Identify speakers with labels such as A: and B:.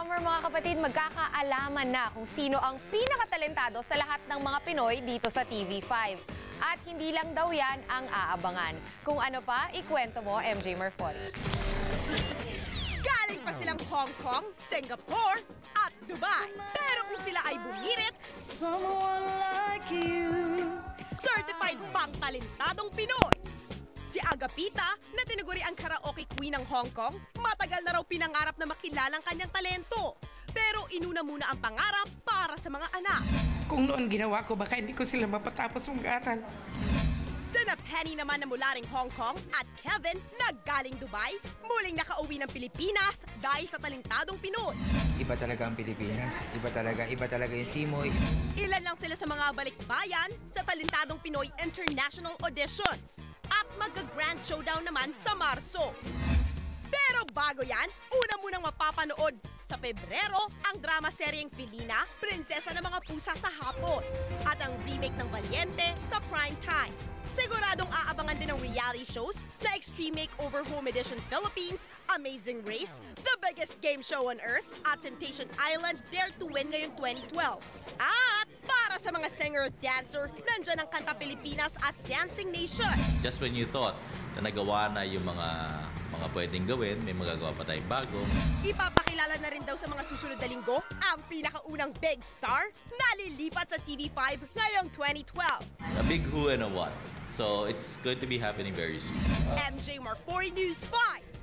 A: summer mga kapatid, magkakaalaman na kung sino ang pinakatalentado sa lahat ng mga Pinoy dito sa TV5. At hindi lang daw yan ang aabangan. Kung ano pa, ikwento mo, MJ Marfori.
B: Galing pa silang Hong Kong, Singapore, at Dubai. Pero kung sila ay bumirit,
C: Someone like you.
B: certified pang talentadong Pinoy. Si Agapita, na tinuguri ang karaoke queen ng Hong Kong, matagal na raw pinangarap na makilala ang kanyang talento. Pero inuna muna ang pangarap para sa mga anak.
D: Kung noon ginawa ko, baka hindi ko sila mapatapos mag-aral.
B: Sina Penny naman na mula ring Hong Kong at Kevin na galing Dubai, muling nakauwi ng Pilipinas dahil sa talentadong Pinoy.
E: Iba talaga ang Pilipinas. Iba talaga yung simoy.
B: Ilan lang sila sa mga balikbayan sa talentadong Pinoy International Auditions. At magka-grand showdown naman sa Marso. Pero bago yan, una munang mapapanood sa Pebrero ang drama-seryeng Filina, Prinsesa ng mga Pusa sa Hapon. At ang remake ng Valiente sa prime time. Siguradong aabangan din ng reality shows na Extreme Makeover Home Edition Philippines, Amazing Race, The Biggest Game Show on Earth, at Temptation Island Dare to Win ngayong 2012. At para sa mga singer-dancer, nandyan ang Kanta Pilipinas at Dancing Nation.
F: Just when you thought na nagawa na yung mga pwedeng gawin, may magagawa pa tayong bago.
B: Ipapakilala na rin daw sa mga susunod na linggo ang pinakaunang big star na lilipat sa TV5 ngayong 2012.
F: A big who and a what. So it's going to be happening very soon.
B: MJ Marfori News 5.